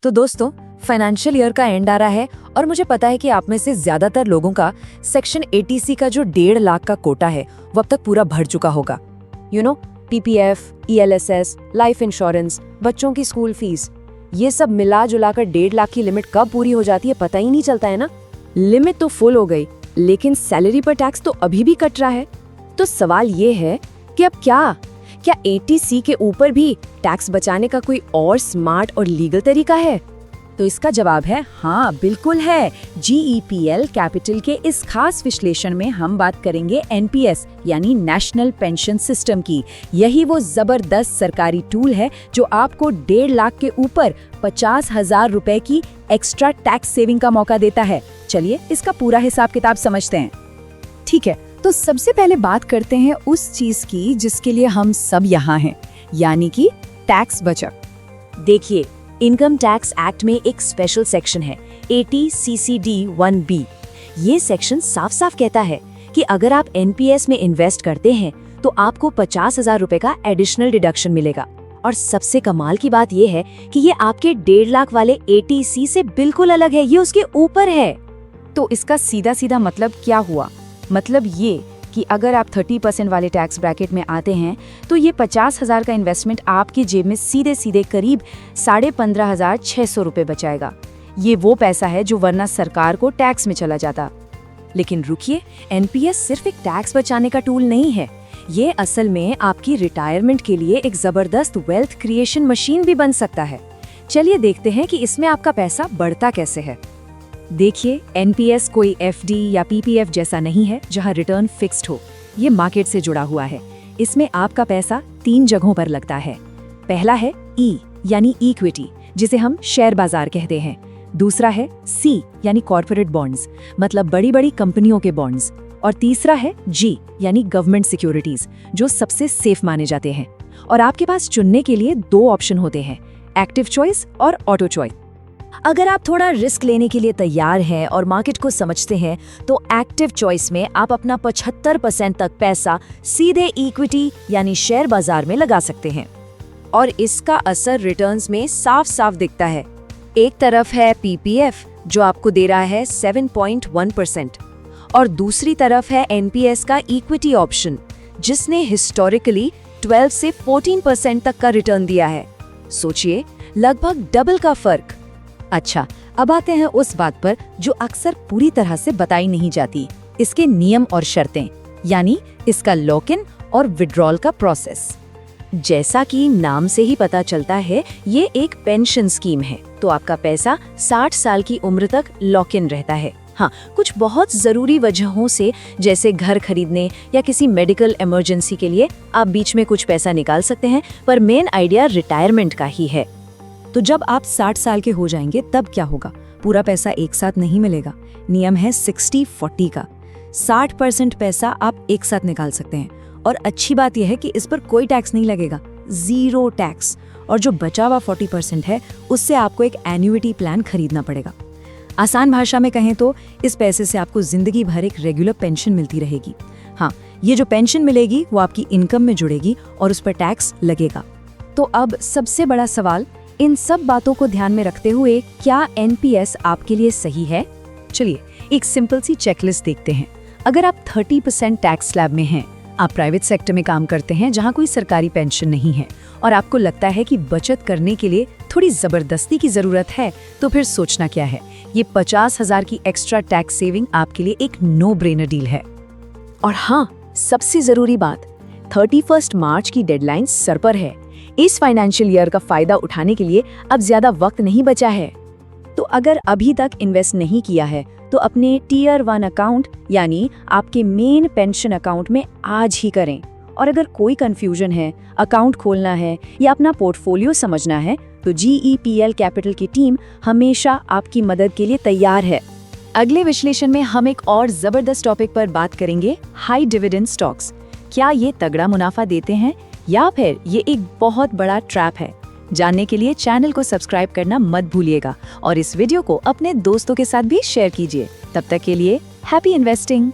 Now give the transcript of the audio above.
तो दोस्तों, financial year का एंड आ रहा है और मुझे पता है कि आप में से ज्यादातर लोगों का सेक्शन 80C का जो 1.5 लाख का कोटा है वो अब तक पूरा भर चुका होगा। PPF, ELSS, लाइफ इंश्योरेंस, बच्चों की स्कूल फीस, ये सब मिला जुला कर 1.5 लाख की लिमिट कब पूरी हो जाती है पता ही नहीं चलता है ना। लिमिट तो फुल हो गई, लेकिन सैलरी पर टैक्स तो अभी भी कट रहा है। तो सवाल ये है कि अब क्या 80C के ऊपर भी टैक्स बचाने का कोई और स्मार्ट और लीगल तरीका है? तो इसका जवाब है हाँ, बिल्कुल है। GEPL कैपिटल के इस खास विश्लेषण में हम बात करेंगे NPS यानी नेशनल पेंशन सिस्टम की। यही वो जबरदस्त सरकारी टूल है जो आपको 1.5 लाख के ऊपर 50,000 रुपए की एक्स्ट्रा टैक्स सेविंग का मौका देता है। चलिए इसका पूरा हिसाब किताब समझते हैं। ठीक है, तो सबसे पहले बात करते हैं उस चीज की जिसके लिए हम सब यहाँ हैं, यानी कि टैक्स बचत। देखिए, इनकम टैक्स एक्ट में एक स्पेशल सेक्शन है 80CCD1B। ये सेक्शन साफ साफ कहता है कि अगर आप NPS में इन्वेस्ट करते हैं तो आपको 50,000 रुपए का एडिशनल डिडक्शन मिलेगा। और सबसे कमाल की बात ये है कि ये आपके 1.5 लाख वाले 80C से बिल्कुल अलग है, ये उसके ऊपर है। तो इसका सीधा सीधा मतलब क्या हुआ? मतलब ये कि अगर आप 30% वाले टैक्स ब्रैकेट में आते हैं तो ये 50,000 का इन्वेस्टमेंट आपकी जेब में सीधे सीधे करीब 15,600 रुपए बचाएगा। ये वो पैसा है जो वरना सरकार को टैक्स में चला जाता। लेकिन रुकिए, NPS सिर्फ एक टैक्स बचाने का टूल नहीं है, ये असल में आपकी रिटायरमेंट के लिए एक जबरदस्त वेल्थ क्रिएशन मशीन भी बन सकता है। चलिए देखते हैं कि इसमें आपका पैसा बढ़ता कैसे है। देखिए, NPS कोई FD या PPF जैसा नहीं है जहां रिटर्न फिक्स्ड हो। ये मार्केट से जुड़ा हुआ है। इसमें आपका पैसा 3 जगहों पर लगता है। पहला है E यानी इक्विटी, जिसे हम शेयर बाजार कहते हैं। दूसरा है C यानी कॉर्पोरेट बॉन्ड्स, मतलब बड़ी बड़ी कंपनियों के बॉन्ड्स। और तीसरा है G यानी गवर्नमेंट सिक्योरिटीज, जो सबसे सेफ माने जाते हैं। और आपके पास चुनने के लिए 2 ऑप्शन होते हैं, एक्टिव चॉइस और ऑटो चॉइस। अगर आप थोड़ा रिस्क लेने के लिए तैयार हैं और मार्केट को समझते हैं तो एक्टिव चॉइस में आप अपना 75% तक पैसा सीधे इक्विटी यानी शेयर बाजार में लगा सकते हैं। और इसका असर रिटर्न्स में साफ साफ दिखता है। एक तरफ है PPF जो आपको दे रहा है 7.1% और दूसरी तरफ है NPS का इक्विटी ऑप्शन जिसने हिस्टोरिकली 12 से 14% तक का रिटर्न दिया है। सोचिए, लगभग डबल का फर्क। अच्छा, अब आते हैं उस बात पर जो अक्सर पूरी तरह से बताई नहीं जाती, इसके नियम और शर्तें, यानी इसका लॉक इन और विड्रॉल का प्रोसेस। जैसा कि नाम से ही पता चलता है, ये एक पेंशन स्कीम है, तो आपका पैसा 60 साल की उम्र तक लॉक इन रहता है। हाँ, कुछ बहुत जरूरी वजहों से जैसे घर खरीदने या किसी मेडिकल इमरजेंसी के लिए आप बीच में कुछ पैसा निकाल सकते हैं, पर मेन आइडिया रिटायरमेंट का ही है। तो जब आप 60 साल के हो जाएंगे तब क्या होगा? पूरा पैसा एक साथ नहीं मिलेगा। नियम है 60-40 का। 60% पैसा आप एक साथ निकाल सकते हैं और अच्छी बात यह है कि इस पर कोई टैक्स नहीं लगेगा, 0 टैक्स। और जो बचा हुआ 40% है उससे आपको एक एन्युइटी प्लान खरीदना पड़ेगा। आसान भाषा में कहें तो इस पैसे से आपको जिंदगी भर एक रेगुलर पेंशन मिलती रहेगी। हाँ, ये जो पेंशन मिलेगी वो आपकी इनकम में जुड़ेगी और उस पर टैक्स लगेगा। तो अब सबसे बड़ा सवाल, इन सब बातों को ध्यान में रखते हुए क्या NPS आपके लिए सही है? चलिए एक सिंपल सी चेकलिस्ट देखते हैं। अगर आप 30% टैक्स स्लैब में हैं, आप प्राइवेट सेक्टर में काम करते हैं जहां कोई सरकारी पेंशन नहीं है और आपको लगता है कि बचत करने के लिए थोड़ी जबरदस्ती की जरूरत है, तो फिर सोचना क्या है, ये 50,000 की एक्स्ट्रा टैक्स सेविंग आपके लिए एक नो ब्रेनर डील है। और हाँ, सबसे जरूरी बात, 31 मार्च की डेडलाइन सर पर है। इस फाइनेंशियल ईयर का फायदा उठाने के लिए अब ज्यादा वक्त नहीं बचा है। तो अगर अभी तक इन्वेस्ट नहीं किया है तो अपने टियर 1 अकाउंट यानी आपके मेन पेंशन अकाउंट में आज ही करें। और अगर कोई कंफ्यूजन है, अकाउंट खोलना है या अपना पोर्टफोलियो समझना है, तो GEPL कैपिटल की टीम हमेशा आपकी मदद के लिए तैयार है। अगले विश्लेषण में हम एक और जबरदस्त टॉपिक पर बात करेंगे, हाई डिविडेंड स्टॉक्स। क्या ये तगड़ा मुनाफा देते हैं या फिर ये एक बहुत बड़ा ट्रैप है? जानने के लिए चैनल को सब्सक्राइब करना मत भूलिएगा और इस वीडियो को अपने दोस्तों के साथ भी शेयर कीजिए। तब तक के लिए हैप्पी इन्वेस्टिंग।